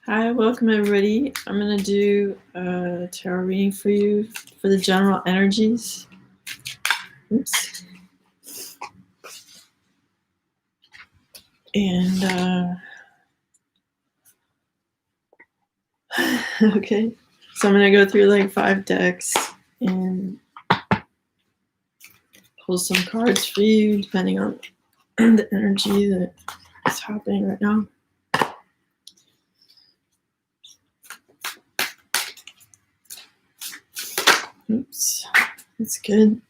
Hi, welcome everybody. I'm going to do a tarot reading for you for the general energies. Oops. And, okay. So I'm going to go through like 5 decks and pull some cards for you depending on the energy that is happening right now. Oops. That's good.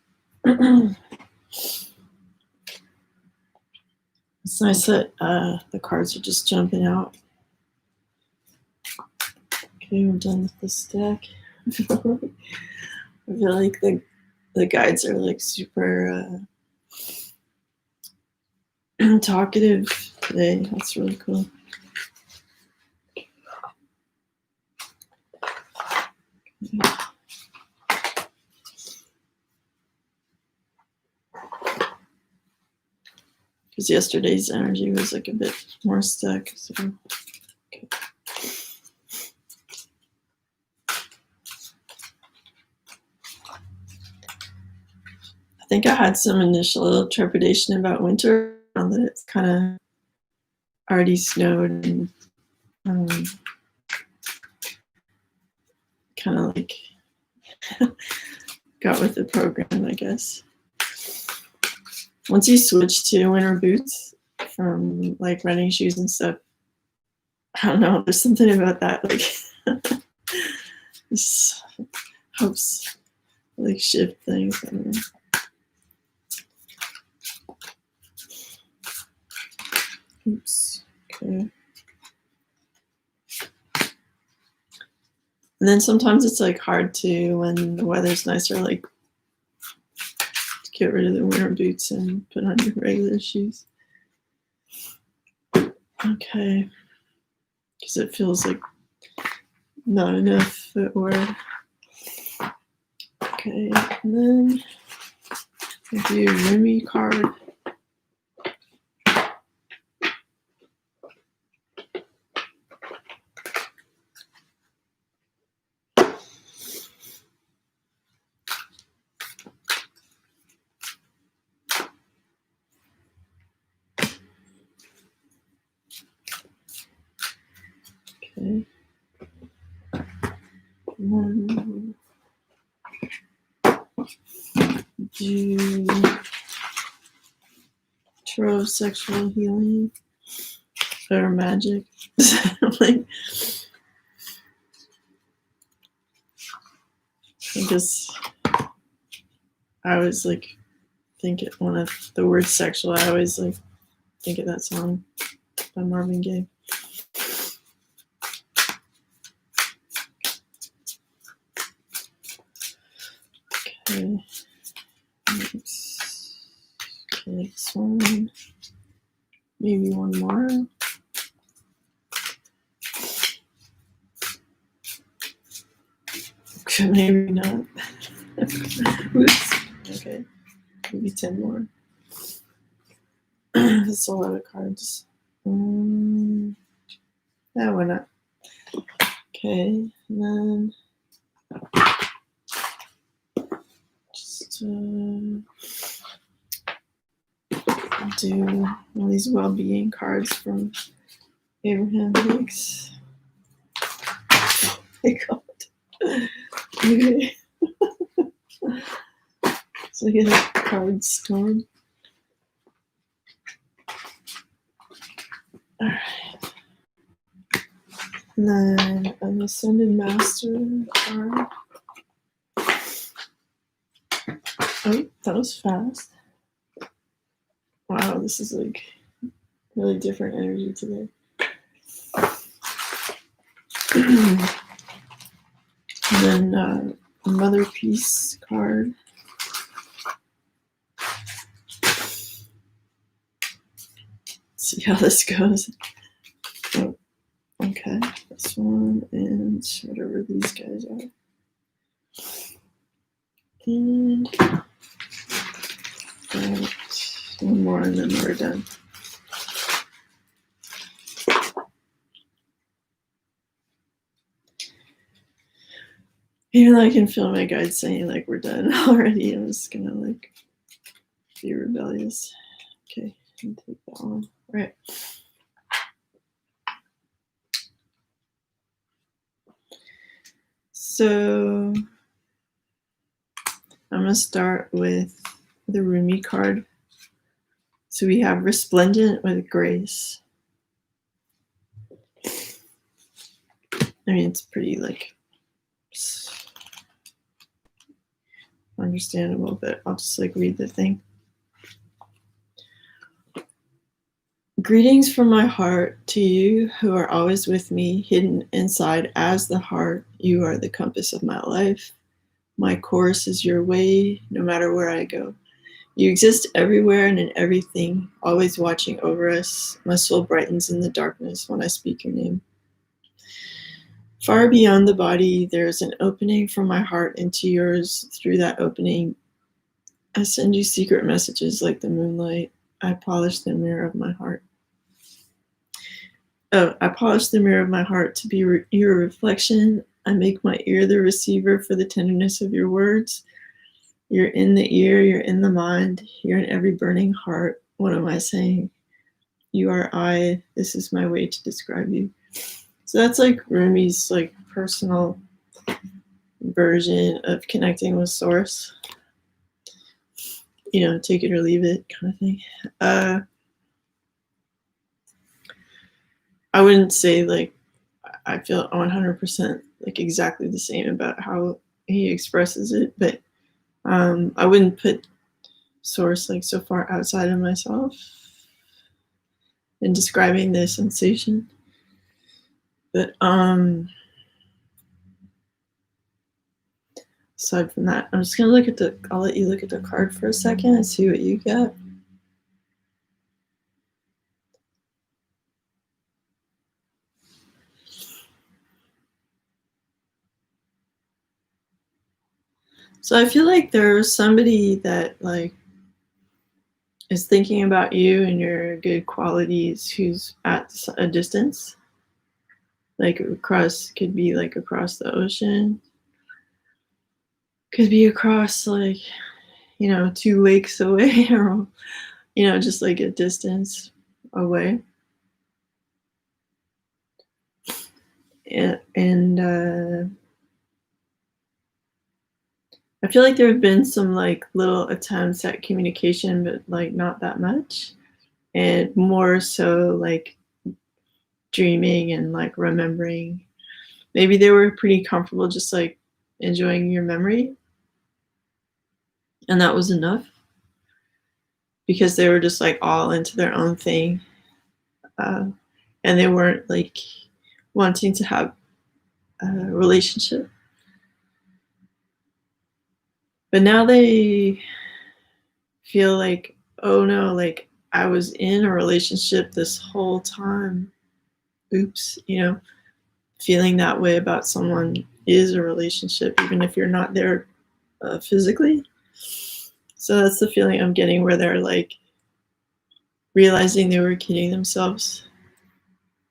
It's nice that the cards are just jumping out. Okay, we're done with this deck. I feel like the guides are like super talkative today. That's really cool. Because yesterday's energy was like a bit more stuck. So, okay. I think I had some initial trepidation about winter, now that it's kind of already snowed and kind of like got with the program, I guess. Once you switch to winter boots from like running shoes and stuff, I don't know, there's something about that, like this helps like shift things. I don't know. Oops. Okay. And then sometimes it's like hard to, when the weather's nicer, like to get rid of the winter boots and put on your regular shoes. Okay. Because it feels like not enough footwear. Okay, and then I do a Remy card. Okay. And do tarot of sexual healing or magic. Like, I guess I always like think it, when I the word sexual, I always like think of that song by Marvin Gaye. Okay. Okay, this one. Maybe one more. Maybe not. Oops. Okay. Maybe 10 more. That's a lot of cards. Yeah, why not? Okay, and then just do all these well-being cards from Abraham Hicks. Oh my God. Okay. So I get a card storm. Alright. And then an Ascended Master card. Oh, that was fast. Wow, this is like really different energy today. And then a Mother Peace card. See how this goes. Oh, okay, this one and whatever these guys are. And one more and then we're done. Even though I can feel my guide saying like we're done already, I'm just gonna like be rebellious. Okay, and take that one. All right. So I'm gonna start with the Rumi card. So we have resplendent with grace. I mean, it's pretty like understandable, but I'll just like read the thing. Greetings from my heart to you who are always with me, hidden inside as the heart. You are the compass of my life. My course is your way, no matter where I go. You exist everywhere and in everything, always watching over us. My soul brightens in the darkness when I speak your name. Far beyond the body, there is an opening from my heart into yours. Through that opening, I send you secret messages like the moonlight. I polish the mirror of my heart. I polish the mirror of my heart to be your reflection. I make my ear the receiver for the tenderness of your words. You're in the ear, you're in the mind, you're in every burning heart. What am I saying? You are I. This is my way to describe you. So that's like Rumi's like personal version of connecting with source. You know, take it or leave it kind of thing. I wouldn't say like I feel 100% like exactly the same about how he expresses it, but I wouldn't put source like so far outside of myself in describing the sensation. But aside from that, I'm just gonna look at I'll let you look at the card for a second and see what you get. So I feel like there's somebody that like is thinking about you and your good qualities who's at a distance, like across, could be like across the ocean, could be across like, you know, 2 lakes away, or, you know, just like a distance away. And I feel like there have been some like little attempts at communication, but like not that much, and more so like dreaming and like remembering. Maybe they were pretty comfortable just like enjoying your memory, and that was enough because they were just like all into their own thing, and they weren't like wanting to have a relationship. But now they feel like, oh no, like I was in a relationship this whole time. Oops, you know, feeling that way about someone is a relationship, even if you're not there physically. So that's the feeling I'm getting, where they're like realizing they were kidding themselves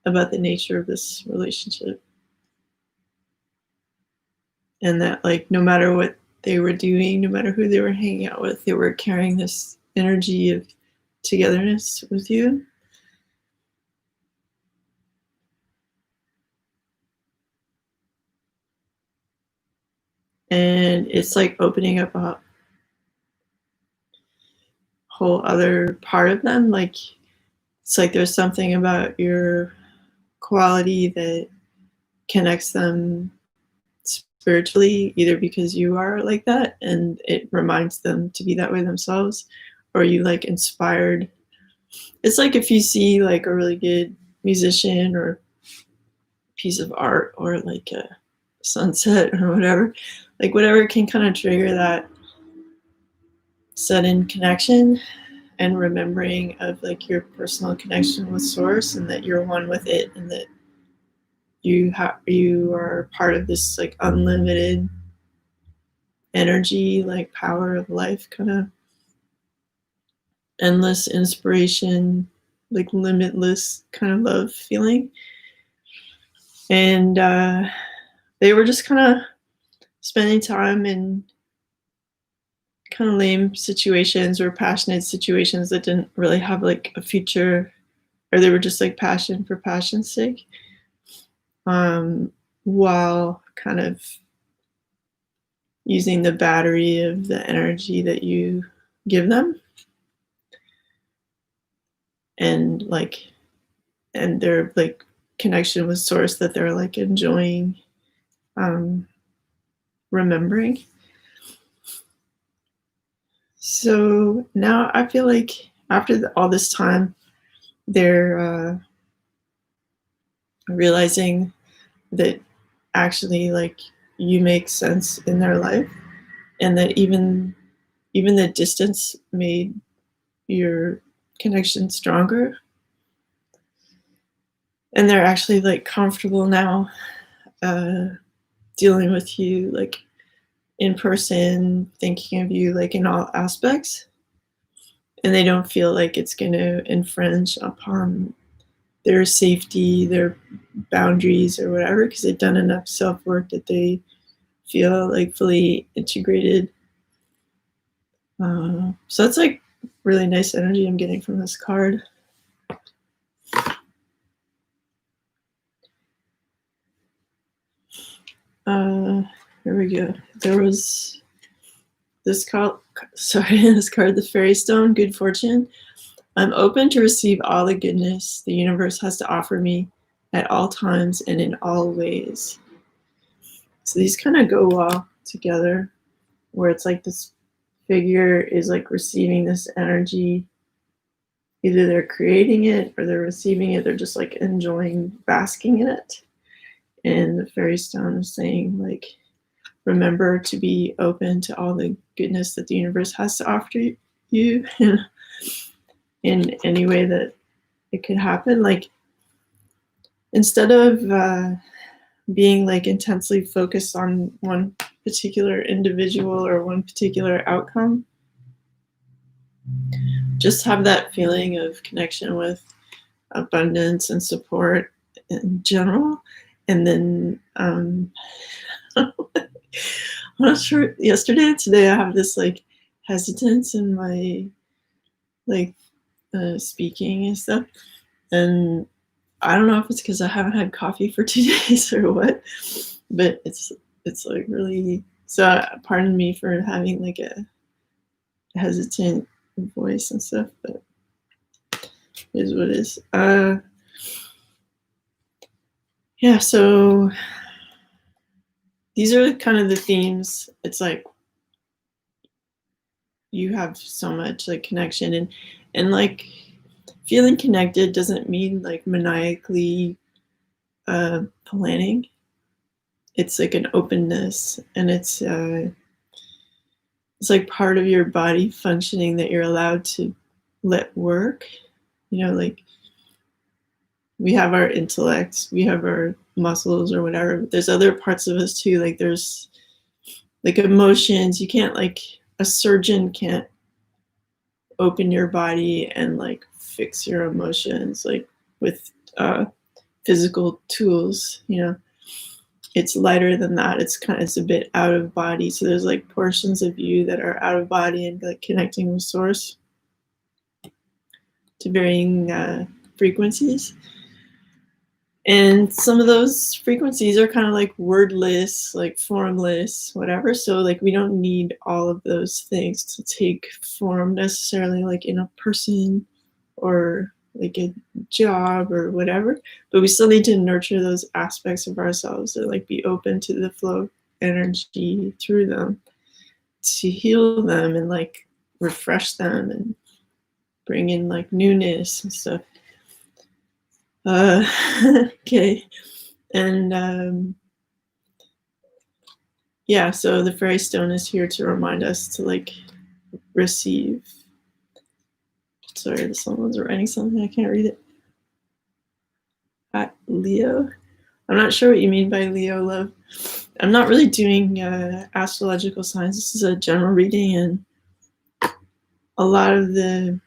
about the nature of this relationship. And that like no matter what they were doing, no matter who they were hanging out with, they were carrying this energy of togetherness with you. And it's like opening up a whole other part of them. Like it's like there's something about your quality that connects them spiritually, either because you are like that and it reminds them to be that way themselves, or you like inspired. It's like if you see like a really good musician or piece of art or like a sunset or whatever, like whatever can kind of trigger that sudden connection and remembering of like your personal connection with source, and that you're one with it, and that you are part of this like unlimited energy, like power of life, kind of endless inspiration, like limitless kind of love feeling. And they were just kind of spending time in kind of lame situations or passionate situations that didn't really have like a future, or they were just like passion for passion's sake, while kind of using the battery of the energy that you give them, and like, and their like connection with source that they're like enjoying remembering. So now I feel like after all this time, they're realizing that actually like you make sense in their life, and that even the distance made your connection stronger, and they're actually like comfortable now dealing with you like in person, thinking of you like in all aspects, and they don't feel like it's going to infringe upon their safety, their boundaries, or whatever, because they've done enough self-work that they feel like fully integrated. So that's like really nice energy I'm getting from this card. Here we go. There was this card, this card, the Fairy Stone, Good Fortune. I'm open to receive all the goodness the universe has to offer me at all times and in all ways. So these kind of go well together, where it's like this figure is like receiving this energy. Either they're creating it or they're receiving it. They're just like enjoying basking in it. And the Fairy Stone is saying like, remember to be open to all the goodness that the universe has to offer you in any way that it could happen. Like, instead of being like intensely focused on one particular individual or one particular outcome, just have that feeling of connection with abundance and support in general. And then I'm not sure, yesterday and today I have this like hesitance in my like speaking and stuff, and I don't know if it's because I haven't had coffee for 2 days or what, but it's like really, so pardon me for having like a hesitant voice and stuff, but it is what it is. Yeah, so these are kind of the themes. It's like you have so much like connection, and like feeling connected doesn't mean like maniacally planning. It's like an openness, and it's like part of your body functioning that you're allowed to let work. You know, like we have our intellect, we have our muscles or whatever, but there's other parts of us too. Like there's like emotions. You can't, like a surgeon can't open your body and like fix your emotions like with physical tools, you know. It's lighter than that. It's a bit out of body. So there's like portions of you that are out of body and like connecting with source to varying frequencies. And some of those frequencies are kind of like wordless, like formless, whatever. So like we don't need all of those things to take form necessarily, like in a person or like a job or whatever, but we still need to nurture those aspects of ourselves and like be open to the flow of energy through them to heal them and like refresh them and bring in like newness and stuff. Okay. And yeah, so the Fairy Stone is here to remind us to like receive. Sorry, someone's writing something, I can't read it. At Leo. I'm not sure what you mean by Leo love. I'm not really doing astrological signs. This is a general reading, and a lot of the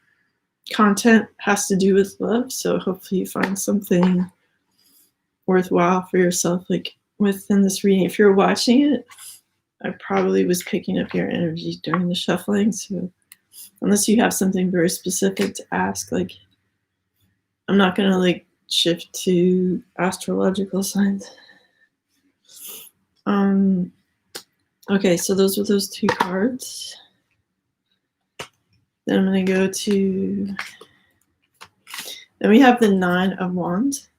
content has to do with love. So hopefully you find something worthwhile for yourself, like within this reading. If you're watching it, I probably was picking up your energy during the shuffling, so unless you have something very specific to ask, like, I'm not gonna like shift to astrological signs. Okay, so those were those 2 cards. Then I'm gonna go to, then we have the 9 of Wands.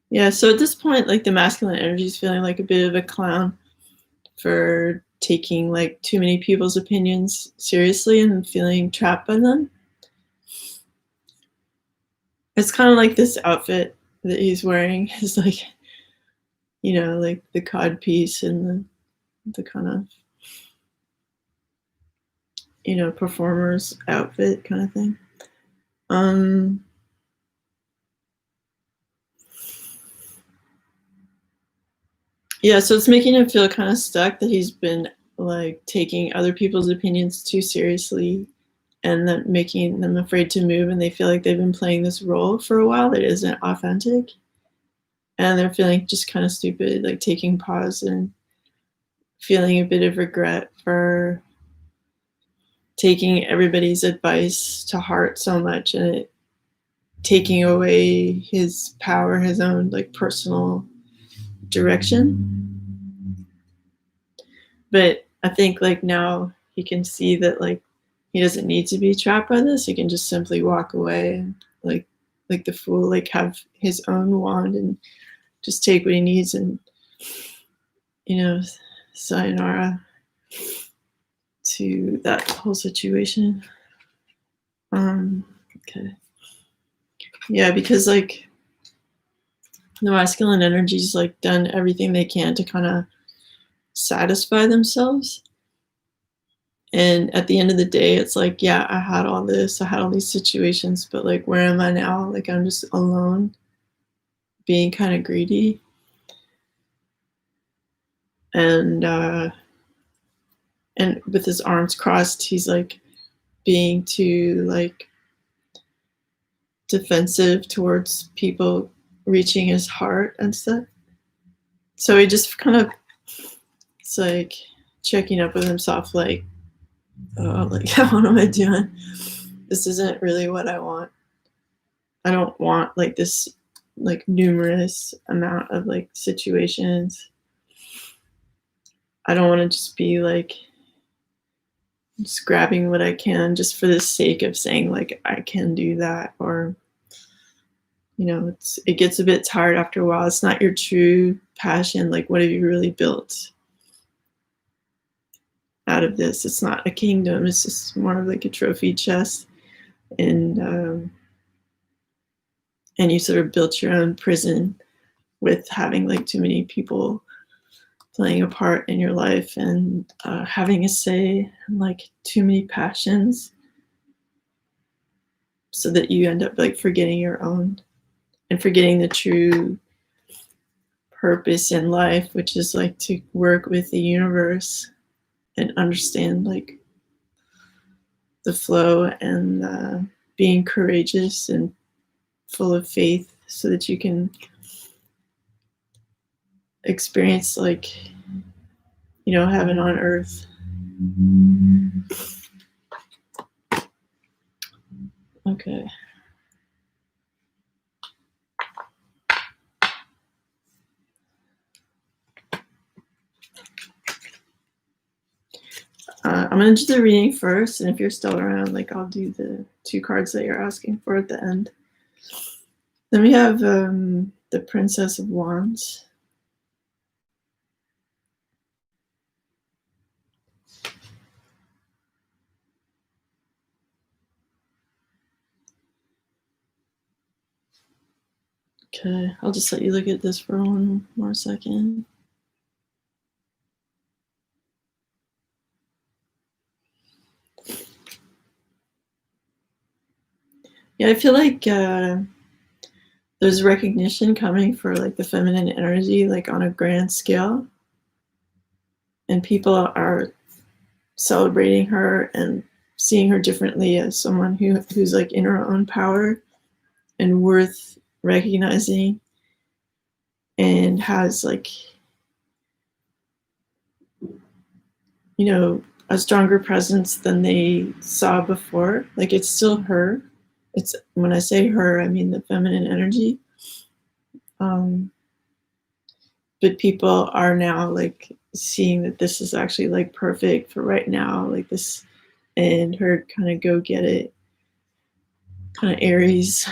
Yeah, so at this point, like the masculine energy is feeling like a bit of a clown for taking like too many people's opinions seriously and feeling trapped by them. It's kind of like this outfit that he's wearing is like, you know, like the cod piece and the kind of, you know, performer's outfit kind of thing. Yeah, so it's making him feel kind of stuck that he's been like taking other people's opinions too seriously and that making them afraid to move, and they feel like they've been playing this role for a while that isn't authentic. And they're feeling just kind of stupid, like taking pause and feeling a bit of regret for taking everybody's advice to heart so much and it taking away his power, his own like personal direction. But I think like now he can see that like he doesn't need to be trapped by this. He can just simply walk away and like the fool, like have his own wand and just take what he needs and, you know, sayonara to that whole situation. Okay. Yeah, because like the masculine energy's like done everything they can to kind of satisfy themselves. And at the end of the day, it's like, yeah, I had all this, I had all these situations, but like, where am I now? Like, I'm just alone, being kind of greedy. And with his arms crossed, he's like being too like defensive towards people reaching his heart and stuff. So he just kind of, it's like checking up with himself, like, oh, like, what am I doing? This isn't really what I want. I don't want like this like numerous amount of like situations. I don't want to just be like just grabbing what I can just for the sake of saying like I can do that, or you know, it gets a bit tired after a while. It's not your true passion. Like, what have you really built out of this? It's not a kingdom. It's just more of like a trophy chest, and you sort of built your own prison with having like too many people playing a part in your life and having a say and like too many passions, so that you end up like forgetting your own and forgetting the true purpose in life, which is like to work with the universe and understand like the flow and being courageous and full of faith so that you can experience like, you know, heaven on earth. Okay. I'm going to do the reading first, and if you're still around, like I'll do the 2 cards that you're asking for at the end. Then we have the Princess of Wands. Okay, I'll just let you look at this for one more second. Yeah, I feel like there's recognition coming for like the feminine energy, like on a grand scale. And people are celebrating her and seeing her differently as someone who's like in her own power and worth recognizing. and has like, you know, a stronger presence than they saw before. Like it's still her. It's, when I say her, I mean the feminine energy. But people are now like seeing that this is actually like perfect for right now, like this, and her kind of go get it, kind of Aries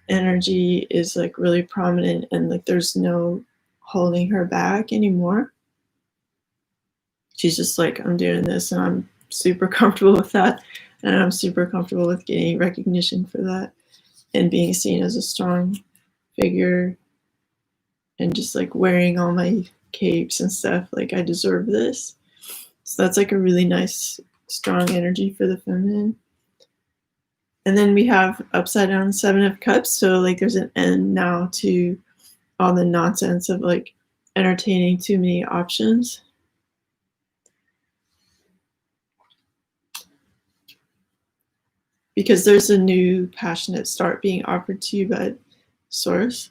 energy is like really prominent, and like there's no holding her back anymore. She's just like, I'm doing this and I'm super comfortable with that, and I'm super comfortable with getting recognition for that and being seen as a strong figure and just like wearing all my capes and stuff. Like I deserve this. So that's like a really nice strong energy for the feminine. And then we have upside down 7 of Cups. So like there's an end now to all the nonsense of like entertaining too many options. Because there's a new passionate start being offered to you by Source.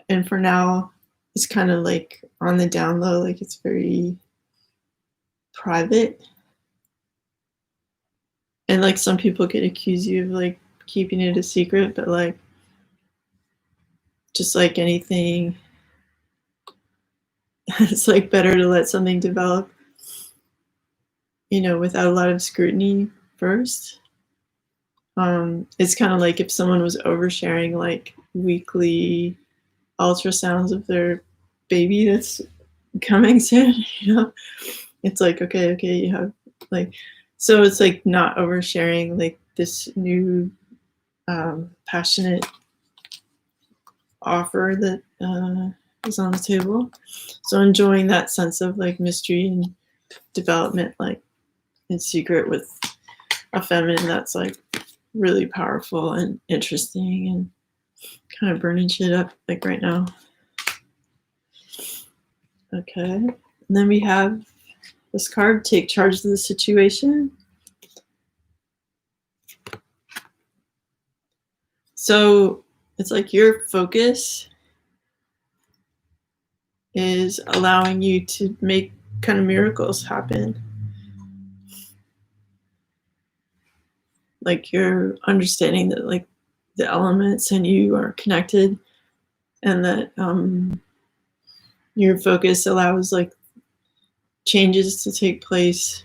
And for now, it's kind of like on the down low, like it's very private. And like some people could accuse you of like keeping it a secret, but like just like anything, it's like better to let something develop, you know, without a lot of scrutiny first. It's kind of like if someone was oversharing like weekly ultrasounds of their baby that's coming soon, you know, it's like, okay, you have like, so it's like not oversharing like this new passionate offer that is on the table. So enjoying that sense of like mystery and development, like in secret with a feminine that's like really powerful and interesting and kind of burning shit up like right now. Okay, and then we have this card, take charge of the situation. So it's like your focus is allowing you to make kind of miracles happen. Like you're understanding that like the elements and you are connected, and that your focus allows like changes to take place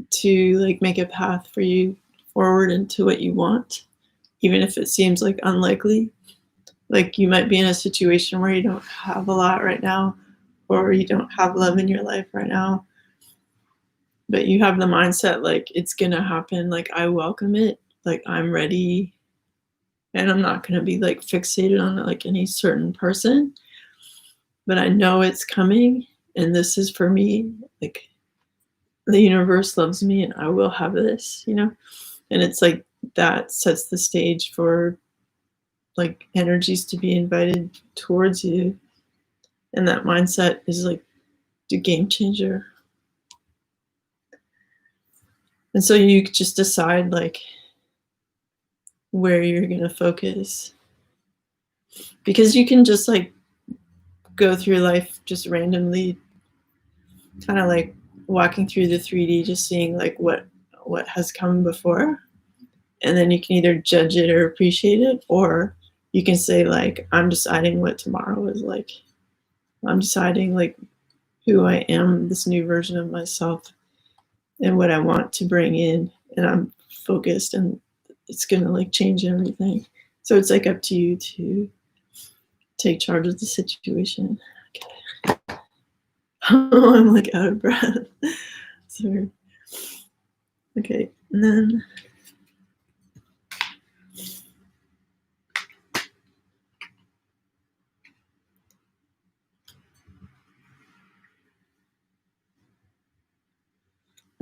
to like make a path for you forward into what you want, even if it seems like unlikely. Like you might be in a situation where you don't have a lot right now, or you don't have love in your life right now, but you have the mindset like it's gonna happen, like I welcome it, like I'm ready, and I'm not gonna be like fixated on like any certain person, but I know it's coming and this is for me. Like the universe loves me and I will have this, you know? And it's like that sets the stage for like energies to be invited towards you. And that mindset is like the game changer. And so you just decide like where you're gonna focus. Because you can just like go through life just randomly, kind of like walking through the 3D, just seeing like what has come before, and then you can either judge it or appreciate it, or you can say like, I'm deciding what tomorrow is like. I'm deciding like who I am, this new version of myself, and what I want to bring in, and I'm focused, and it's gonna like change everything. So it's like up to you to take charge of the situation. Okay. I'm like out of breath. Sorry. Okay, and then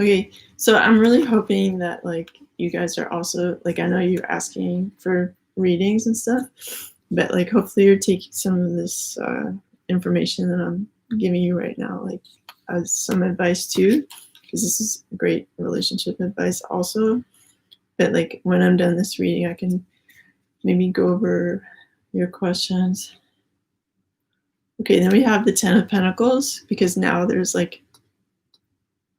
okay, so I'm really hoping that like you guys are also like, I know you're asking for readings and stuff, but like hopefully you're taking some of this information that I'm giving you right now like as some advice too, because this is great relationship advice also. But like when I'm done this reading, I can maybe go over your questions. Okay, then we have the 10 of Pentacles, because now there's like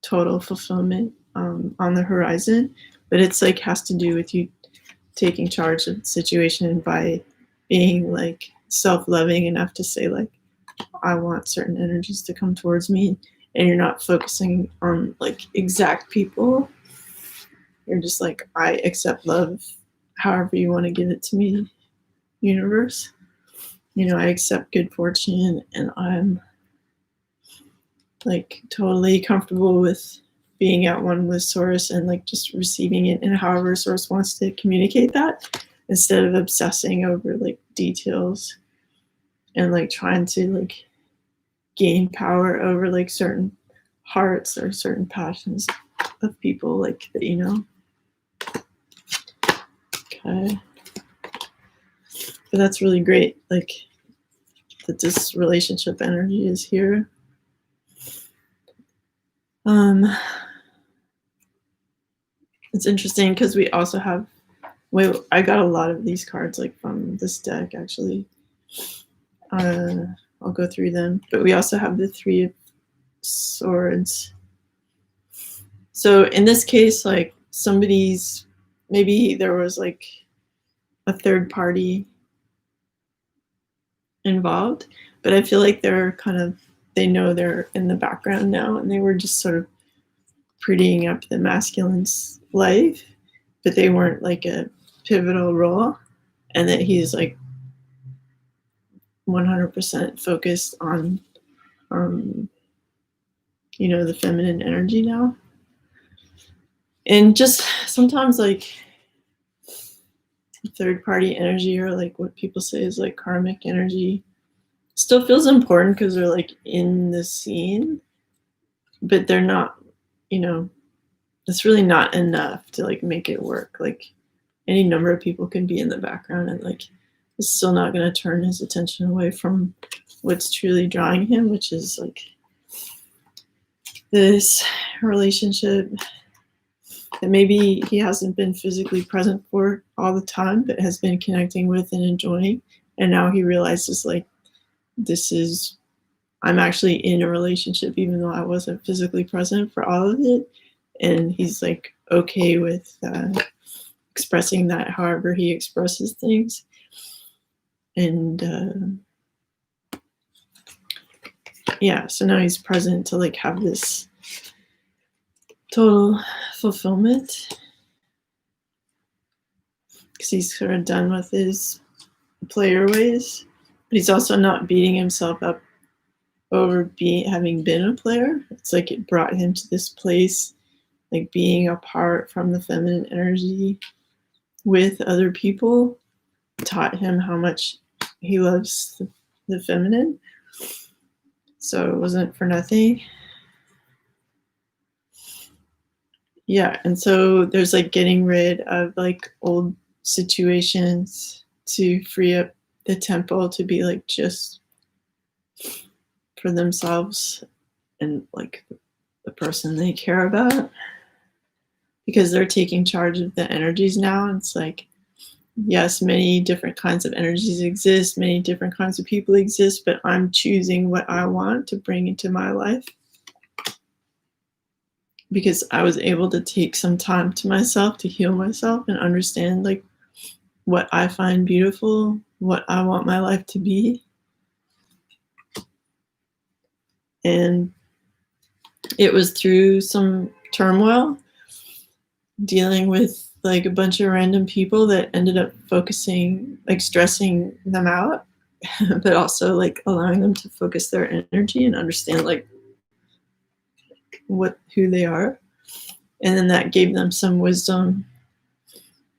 total fulfillment on the horizon, but it's like has to do with you taking charge of the situation by being like self-loving enough to say like, I want certain energies to come towards me, and you're not focusing on like exact people. You're just like, I accept love however you want to give it to me, universe. You know, I accept good fortune, and I'm like totally comfortable with being at one with Source and like just receiving it and however Source wants to communicate that, instead of obsessing over like details and like trying to like gain power over like certain hearts or certain passions of people like that, you know. Okay, but that's really great, like that this relationship energy is here. It's interesting because we also have, wait, I got a lot of these cards like from this deck actually. I'll go through them, but we also have the 3 of Swords. So in this case, like somebody's, maybe there was like a third party involved, but I feel like they're kind of, they know they're in the background now, and they were just sort of prettying up the masculine's life, but they weren't like a pivotal role, and that he's like 100% focused on you know, the feminine energy now. And just sometimes like third party energy, or like what people say is like karmic energy, still feels important because they're like in the scene, but they're not, you know, it's really not enough to like make it work. Like any number of people can be in the background, and like it's still not going to turn his attention away from what's truly drawing him, which is like this relationship that maybe he hasn't been physically present for all the time, but has been connecting with and enjoying. And now he realizes like, this is, I'm actually in a relationship, even though I wasn't physically present for all of it. And he's like okay with expressing that however he expresses things. And yeah, so now he's present to like have this total fulfillment, because he's sort of done with his player ways, but he's also not beating himself up over having been a player. It's like it brought him to this place, like being apart from the feminine energy with other people taught him how much he loves the feminine. So it wasn't for nothing. Yeah, and so there's like getting rid of like old situations to free up the temple to be like just for themselves and like the person they care about, because they're taking charge of the energies now. It's like, yes, many different kinds of energies exist, many different kinds of people exist, but I'm choosing what I want to bring into my life, because I was able to take some time to myself to heal myself and understand like what I find beautiful, what I want my life to be. And it was through some turmoil, dealing with like a bunch of random people, that ended up focusing, like stressing them out, but also like allowing them to focus their energy and understand like who they are. And then that gave them some wisdom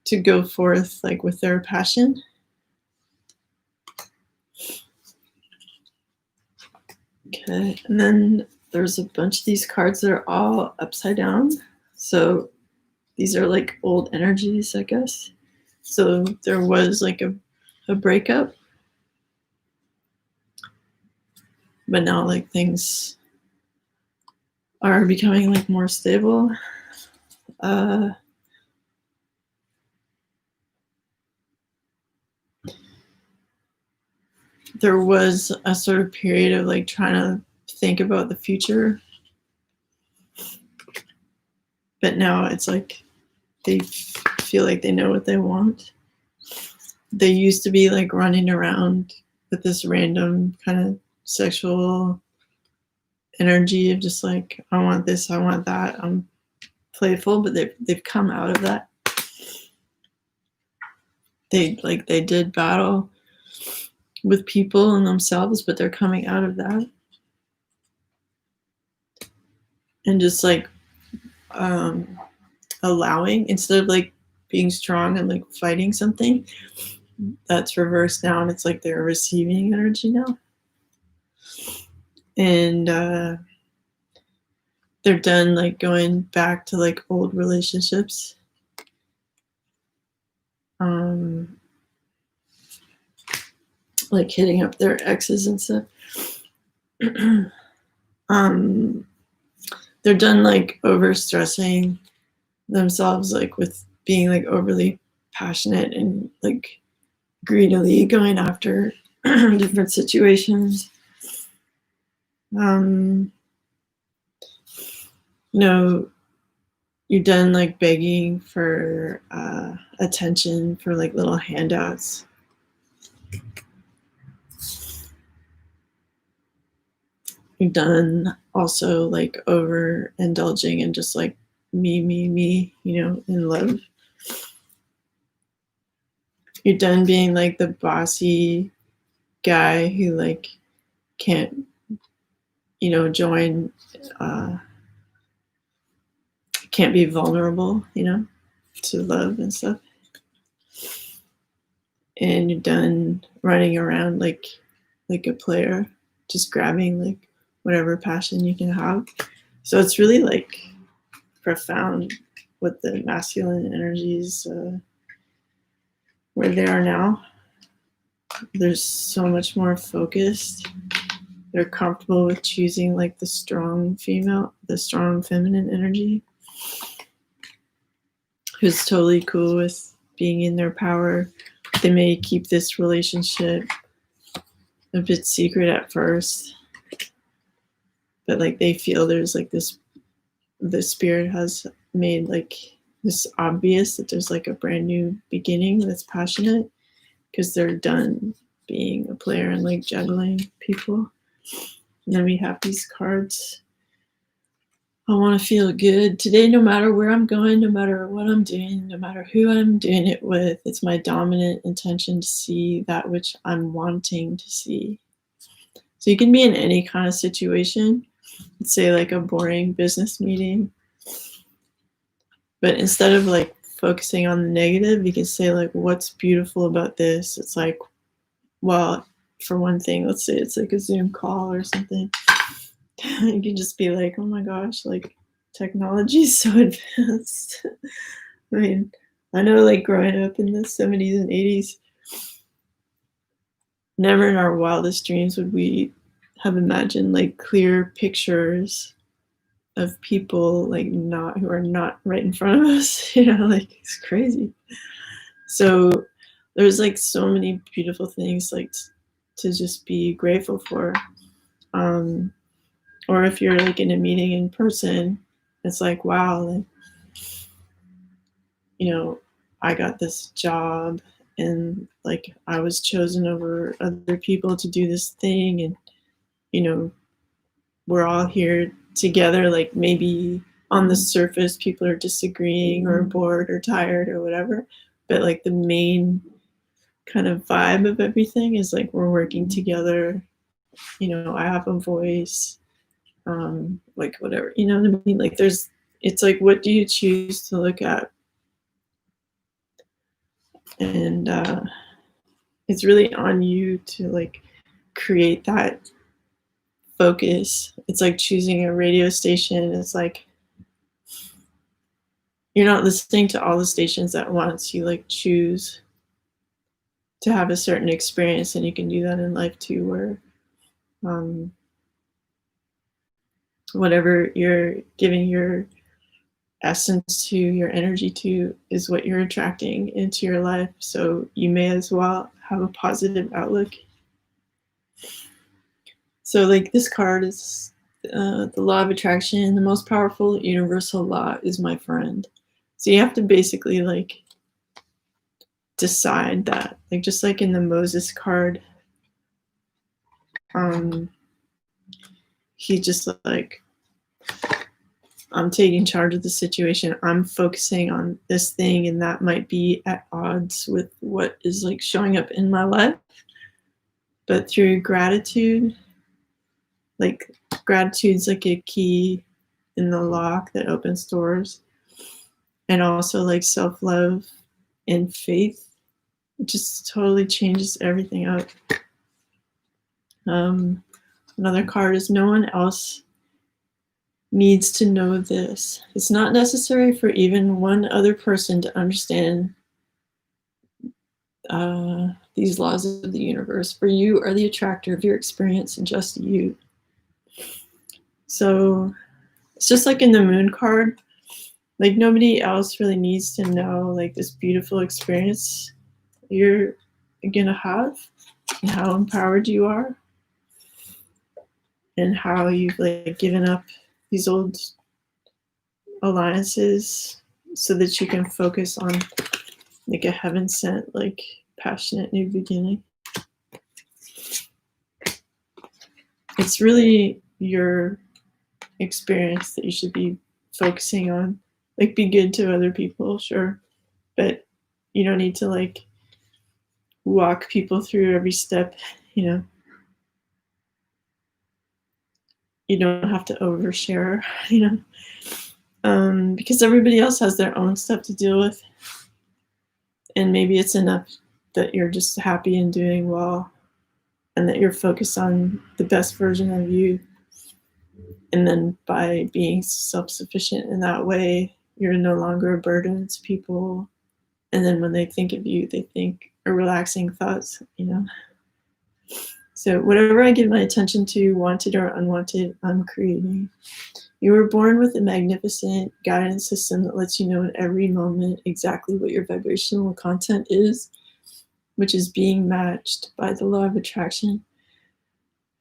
to go forth like with their passion. Okay, and then there's a bunch of these cards that are all upside down. So these are like old energies, I guess. So there was like a breakup, but now like things are becoming like more stable. there was a sort of period of like trying to think about the future, but now it's like they feel like they know what they want. They used to be like running around with this random kind of sexual energy of just like, I want this, I want that. I'm playful, but they've come out of that. They did battle with people and themselves, but they're coming out of that. And just like allowing, instead of like being strong and like fighting something, that's reversed now, and it's like they're receiving energy now. And they're done like going back to like old relationships. Like hitting up their exes and stuff. They're done like overstressing themselves, like with being like overly passionate and like greedily going after different situations. You're done like begging for attention, for like little handouts. You're done also like overindulging and just like me, in love. You're done being like the bossy guy who like can't, join, can't be vulnerable, to love and stuff. And you're done running around like a player, just grabbing like whatever passion you can have. So it's really like profound what the masculine energies where they are now. They're so much more focused. They're comfortable with choosing like the strong female, the strong feminine energy, who's totally cool with being in their power. They may keep this relationship a bit secret at first, but like they feel there's like this, the spirit has made like this obvious that there's like a brand new beginning that's passionate, because they're done being a player and like juggling people. And then we have these cards. I want to feel good today, no matter where I'm going, no matter what I'm doing, no matter who I'm doing it with. It's my dominant intention to see that which I'm wanting to see. So you can be in any kind of situation, let's say like a boring business meeting, but instead of like focusing on the negative, you can say like, what's beautiful about this? It's like, well, for one thing, let's say it's like a Zoom call or something. You can just be like, oh my gosh, like technology is so advanced. I mean, I know like growing up in the 70s and 80s, never in our wildest dreams would we have imagined like clear pictures of people like not, who are not right in front of us, like it's crazy. So there's like so many beautiful things like to just be grateful for. Or if you're like in a meeting in person, it's like, wow, like, I got this job and like I was chosen over other people to do this thing, and we're all here together. Like maybe on the surface people are disagreeing or bored or tired or whatever, but like the main kind of vibe of everything is like we're working together. I have a voice, like whatever, what I mean? Like it's like, what do you choose to look at? And it's really on you to like create that focus. It's like choosing a radio station. It's like you're not listening to all the stations at once. You like choose to have a certain experience, and you can do that in life too, where whatever you're giving your essence to, your energy to, is what you're attracting into your life. So you may as well have a positive outlook So like this card is the law of attraction. The most powerful universal law is my friend. So you have to basically like decide that, like just like in the Moses card, he just like, I'm taking charge of the situation. I'm focusing on this thing, and that might be at odds with what is like showing up in my life. But through gratitude, like gratitude's like a key in the lock that opens doors. And also like self-love and faith, it just totally changes everything up. Another card is no one else needs to know this. It's not necessary for even one other person to understand these laws of the universe. For you are the attractor of your experience and just you. So it's just like in the moon card, like nobody else really needs to know like this beautiful experience you're gonna have and how empowered you are and how you've like given up these old alliances so that you can focus on like a heaven sent, like passionate new beginning. It's really your experience that you should be focusing on. Like be good to other people, sure, but you don't need to like walk people through every step, you know. You don't have to overshare, you know, because everybody else has their own stuff to deal with. And maybe it's enough that you're just happy and doing well and that you're focused on the best version of you. And then by being self-sufficient in that way, you're no longer a burden to people. And then when they think of you, they think a relaxing thoughts, you know. So whatever I give my attention to, wanted or unwanted, I'm creating. You were born with a magnificent guidance system that lets you know in every moment exactly what your vibrational content is, which is being matched by the law of attraction.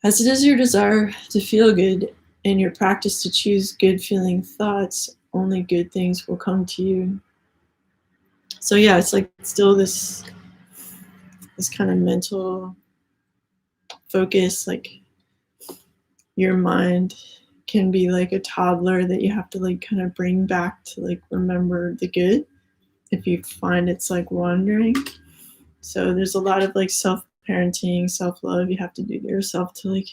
As it is your desire to feel good and your practice to choose good feeling thoughts, only good things will come to you. So yeah, it's like still this kind of mental focus, like your mind can be like a toddler that you have to like kind of bring back to like remember the good if you find it's like wandering. So there's a lot of like self-parenting, self-love you have to do to yourself to like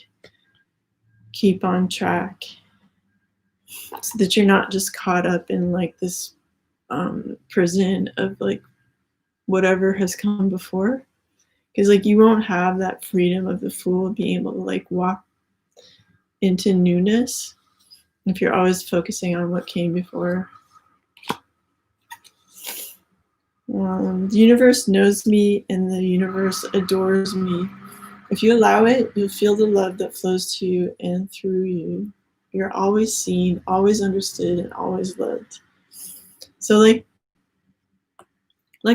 keep on track so that you're not just caught up in like this prison of like whatever has come before, because like you won't have that freedom of the fool being able to like walk into newness if you're always focusing on what came before. The universe knows me and the universe adores me. If you allow it, you'll feel the love that flows to you and through you. You're always seen, always understood, and always loved. So like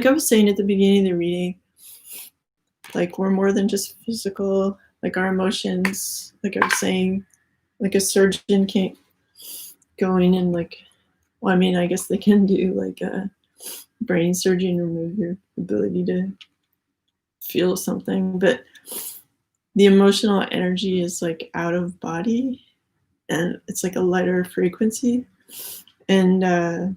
I was saying at the beginning of the reading, like we're more than just physical, like our emotions, like I was saying, like a surgeon can't go in and like, well, I mean, I guess they can do like a brain surgery and remove your ability to feel something, but the emotional energy is like out of body and it's like a lighter frequency. And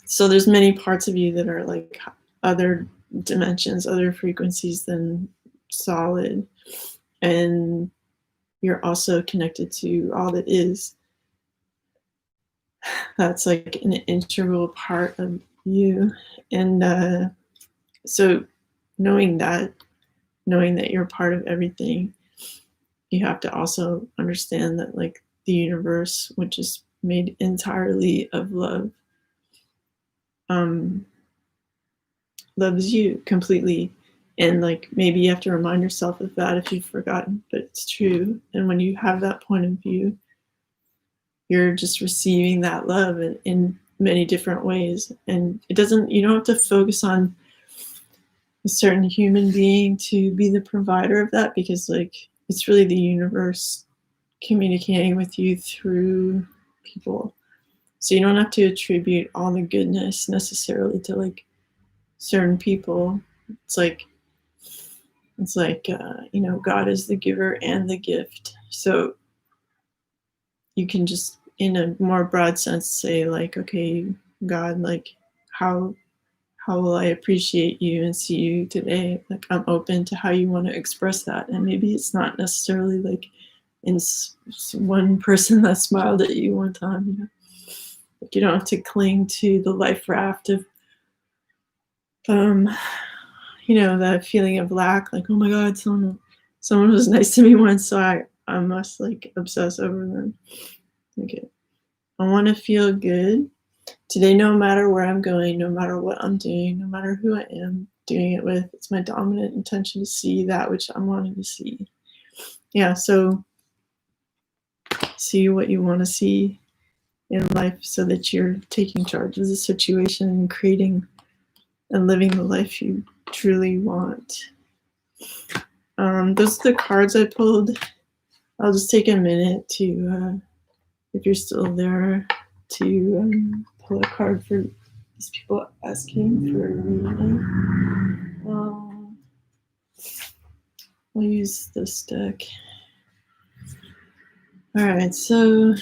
so there's many parts of you that are like other dimensions, other frequencies than solid. And you're also connected to all that is. That's like an integral part of you. And so knowing that you're part of everything, you have to also understand that like the universe, which is made entirely of love, loves you completely. And like maybe you have to remind yourself of that if you've forgotten, but it's true. And when you have that point of view, you're just receiving that love in many different ways. And you don't have to focus on a certain human being to be the provider of that, because like it's really the universe communicating with you through people. So you don't have to attribute all the goodness necessarily to like certain people. It's like you know, God is the giver and the gift. So you can just, in a more broad sense, say like, okay, God, like how will I appreciate you and see you today? Like I'm open to how you want to express that, and maybe it's not necessarily like in one person that smiled at you one time. You know, like you don't have to cling to the life raft of, you know, that feeling of lack. Like, oh my God, someone was nice to me once, so I must like obsess over them. Okay, I want to feel good today, no matter where I'm going, no matter what I'm doing, no matter who I am doing it with. It's my dominant intention to see that which I'm wanting to see. Yeah, so see what you want to see in life so that you're taking charge of the situation and creating and living the life you truly want. Those are the cards I pulled. I'll just take a minute to, if you're still there, to pull a card for these people asking for a reading. I'll use this deck. All right, so,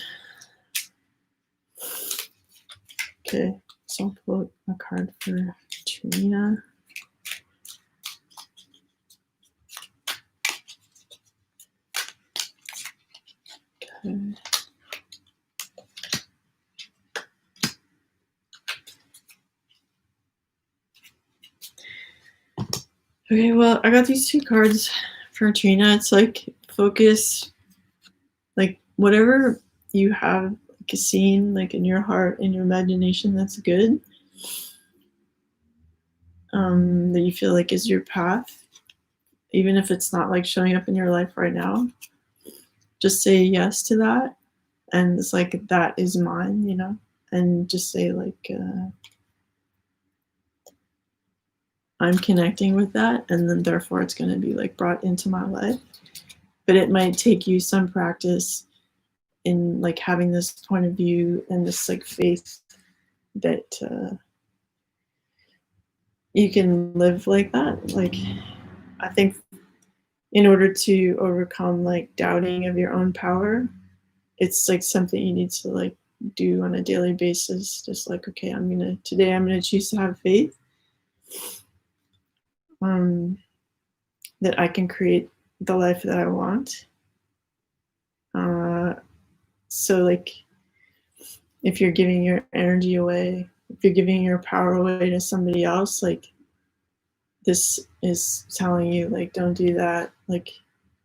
okay, so I'll pull a card for Trina. Okay. Okay, well, I got these two cards for Trina. It's like focus, like whatever you have like a scene like in your heart, in your imagination that's good, that you feel like is your path, even if it's not like showing up in your life right now. Just say yes to that, and it's like that is mine, you know, and just say like I'm connecting with that, and then therefore it's going to be like brought into my life. But it might take you some practice in like having this point of view and this like faith that you can live like that. Like I think in order to overcome like doubting of your own power, it's like something you need to like do on a daily basis. Just like, okay, today I'm gonna choose to have faith that I can create the life that I want. So like if you're giving your energy away, if you're giving your power away to somebody else, like this is telling you like don't do that. Like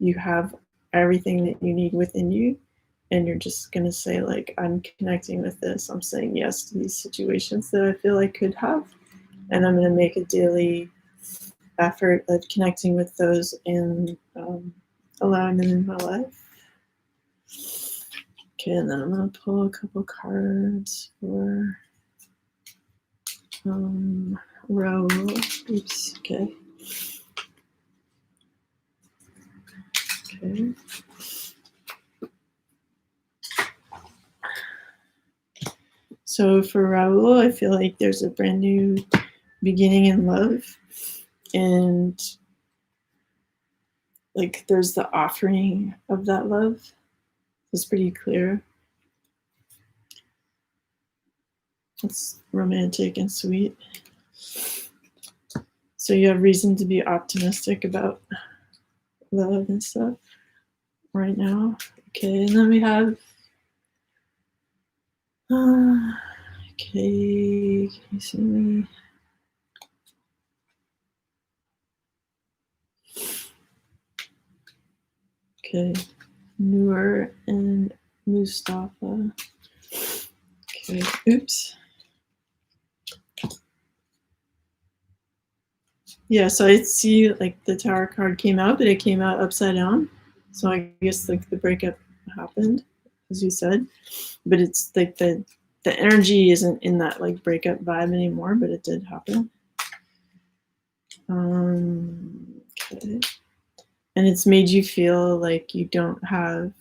you have everything that you need within you, and you're just gonna say like I'm connecting with this. I'm saying yes to these situations that I feel I could have, and I'm gonna make a daily effort of connecting with those and allowing them in my life. Okay, and then I'm gonna pull a couple cards for Raul. Oops. Okay. Okay. So for Raul, I feel like there's a brand new beginning in love, and like there's the offering of that love. It's pretty clear. It's romantic and sweet. So you have reason to be optimistic about love and stuff right now. Okay, and then we have okay, can you see me? Okay, Noor and Mustafa. Okay, oops. Yeah, so I see like the Tower card came out, but it came out upside down. So I guess like the breakup happened, as you said. But it's like the energy isn't in that like breakup vibe anymore, but it did happen. Okay. And it's made you feel like you don't have,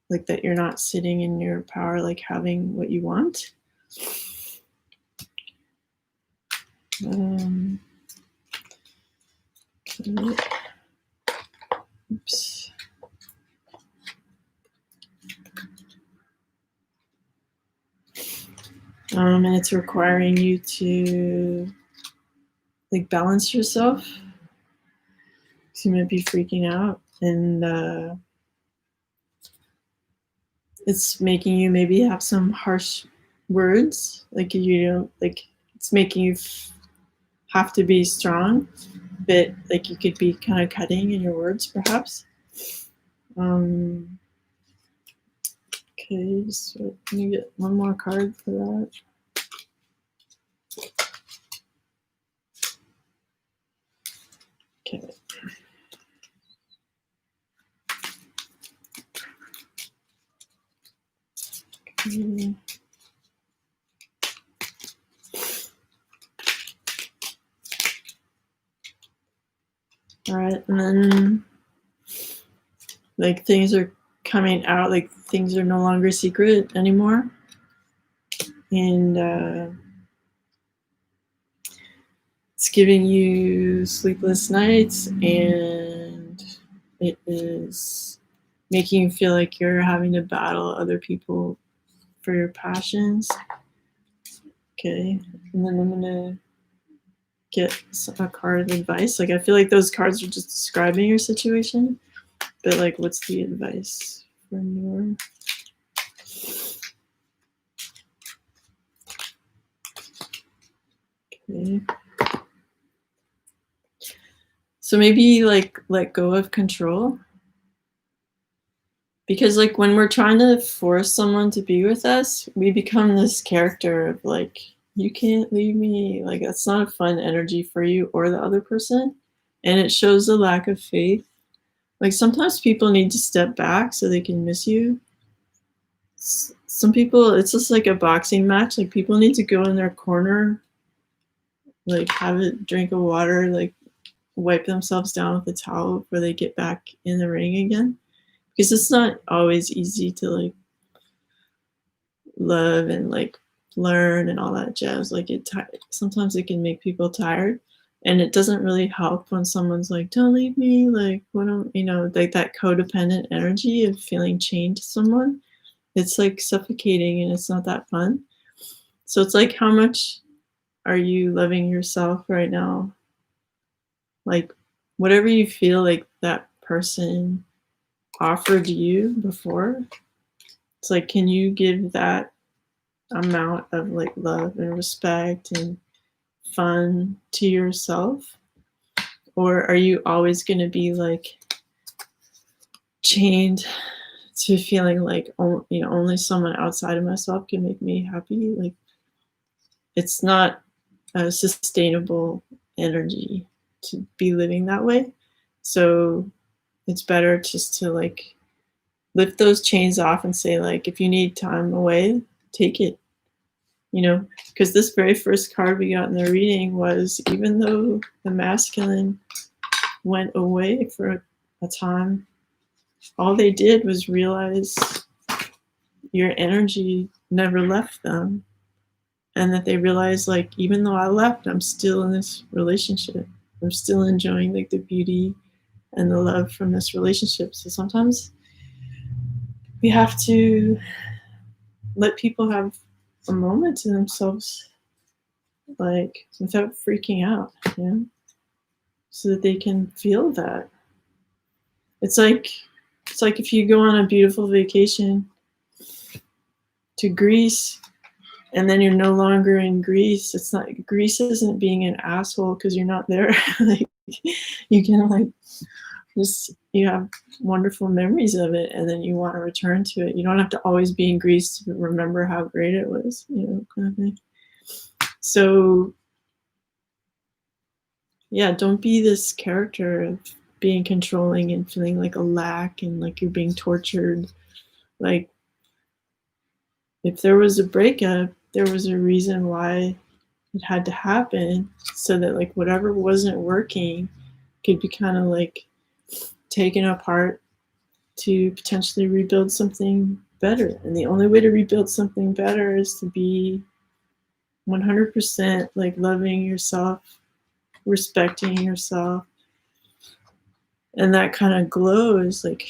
like that you're not sitting in your power, like having what you want. Okay. Oops. And it's requiring you to like balance yourself. So you might be freaking out, and it's making you maybe have some harsh words, like you don't like. It's making you have to be strong, but like you could be kind of cutting in your words, perhaps. Okay, so let me get one more card for that. Okay. Okay. All right, and then like things are coming out, like things are no longer secret anymore, and it's giving you sleepless nights, and it is making you feel like you're having to battle other people for your passions. Okay, and then I'm gonna get a card of advice. Like I feel like those cards are just describing your situation, but like what's the advice for your... Okay. So maybe like let go of control, because like when we're trying to force someone to be with us, we become this character of like, you can't leave me. Like that's not a fun energy for you or the other person, and it shows a lack of faith. Like sometimes people need to step back so they can miss you. Some people, it's just like a boxing match. Like people need to go in their corner, like have a drink of water, like wipe themselves down with a towel before they get back in the ring again. Because it's not always easy to like love and like learn and all that jazz. Like sometimes it can make people tired, and it doesn't really help when someone's like, don't leave me, like what don't you know, like that codependent energy of feeling chained to someone. It's like suffocating and it's not that fun. So it's like, how much are you loving yourself right now? Like whatever you feel like that person offered you before, it's like, can you give that amount of like love and respect and fun to yourself? Or are you always going to be like chained to feeling like, you know, only someone outside of myself can make me happy? Like it's not a sustainable energy to be living that way. So it's better just to like lift those chains off and say like, if you need time away, take it, you know, because this very first card we got in the reading was, even though the masculine went away for a time, all they did was realize your energy never left them, and that they realized like, even though I left, I'm still in this relationship, I'm still enjoying like the beauty and the love from this relationship. So sometimes we have to let people have a moment to themselves, like without freaking out, you know, so that they can feel that. It's like if you go on a beautiful vacation to Greece and then you're no longer in Greece. It's not, Greece isn't being an asshole because you're not there. Like you can like just, you have wonderful memories of it, and then you want to return to it. You don't have to always be in Greece to remember how great it was, you know, kind of thing. So yeah, don't be this character of being controlling and feeling like a lack and like you're being tortured. Like if there was a breakup, there was a reason why it had to happen so that like whatever wasn't working could be kind of like taken apart to potentially rebuild something better. And the only way to rebuild something better is to be 100% like loving yourself, respecting yourself. And that kind of glow is like,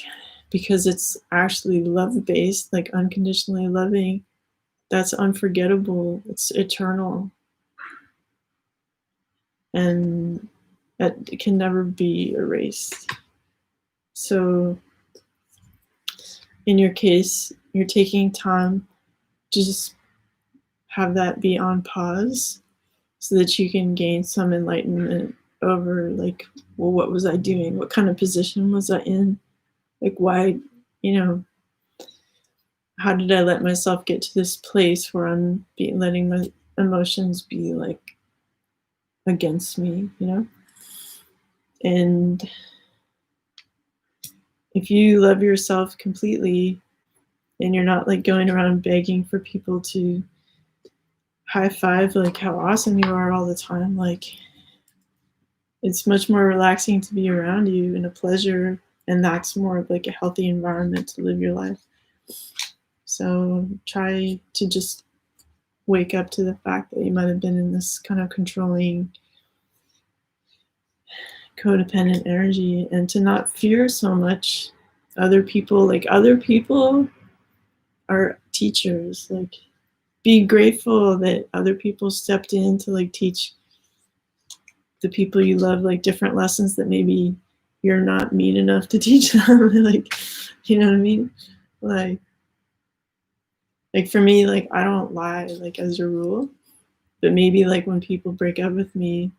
because it's actually love based, like unconditionally loving, that's unforgettable, it's eternal. And it can never be erased. So in your case, you're taking time to just have that be on pause so that you can gain some enlightenment over like, well, what was I doing? What kind of position was I in? Like, why, how did I let myself get to this place where I'm letting my emotions be like against me, And if you love yourself completely and you're not like going around begging for people to high five like how awesome you are all the time, like it's much more relaxing to be around you and a pleasure, and that's more of like a healthy environment to live your life. So try to just wake up to the fact that you might have been in this kind of controlling, codependent energy, and to not fear so much other people. Like other people are teachers. Like be grateful that other people stepped in to like teach the people you love like different lessons that maybe you're not mean enough to teach them. Like, you know what I mean? Like for me, like I don't lie like as a rule, but maybe like when people break up with me,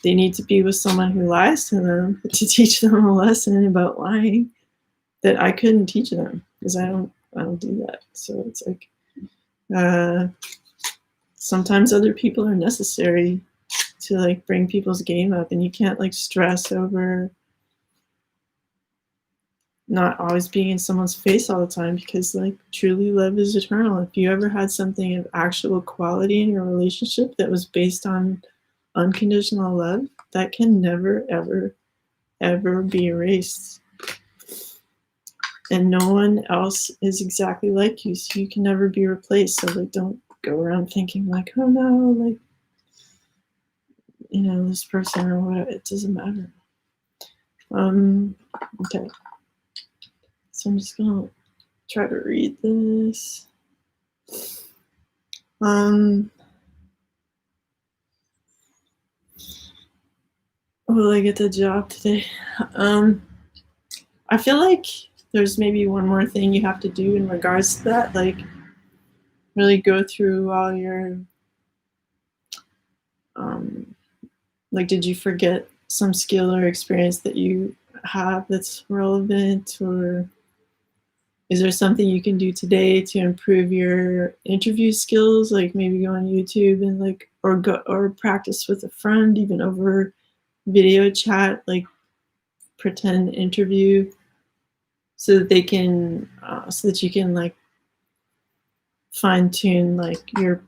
they need to be with someone who lies to them to teach them a lesson about lying that I couldn't teach them because I don't do that. So it's like sometimes other people are necessary to like bring people's game up, and you can't like stress over not always being in someone's face all the time, because like truly love is eternal. If you ever had something of actual quality in your relationship that was based on unconditional love, that can never ever be erased. And no one else is exactly like you, so you can never be replaced. So like don't go around thinking like, oh no, like this person or whatever. It doesn't matter. Okay, so I'm just gonna try to read this. Will I get the job today? I feel like there's maybe one more thing you have to do in regards to that, like really go through all your like, did you forget some skill or experience that you have that's relevant, or is there something you can do today to improve your interview skills? Like maybe go on YouTube and like, or practice with a friend, even over video chat, like pretend interview, so that they can, so that you can like fine tune like your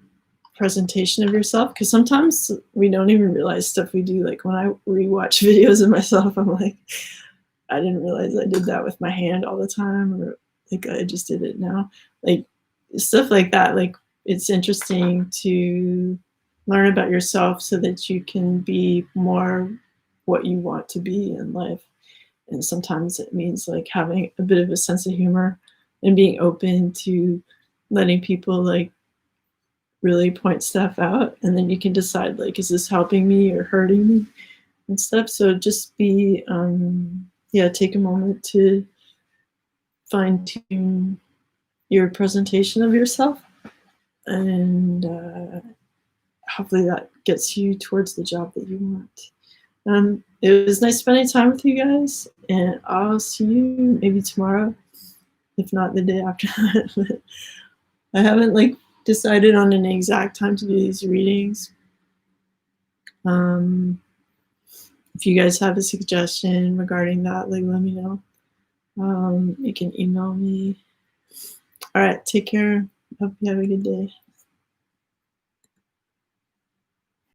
presentation of yourself. Because sometimes we don't even realize stuff we do. Like when I rewatch videos of myself, I'm like, I didn't realize I did that with my hand all the time, or like I just did it now. Like stuff like that. Like it's interesting to learn about yourself so that you can be more what you want to be in life. And sometimes it means like having a bit of a sense of humor and being open to letting people like really point stuff out, and then you can decide like, is this helping me or hurting me and stuff. So just be take a moment to fine tune your presentation of yourself, and hopefully that gets you towards the job that you want. It was nice spending time with you guys, and I'll see you maybe tomorrow, if not the day after that. I haven't like decided on an exact time to do these readings. If you guys have a suggestion regarding that, like let me know. You can email me. All right, take care. Hope you have a good day.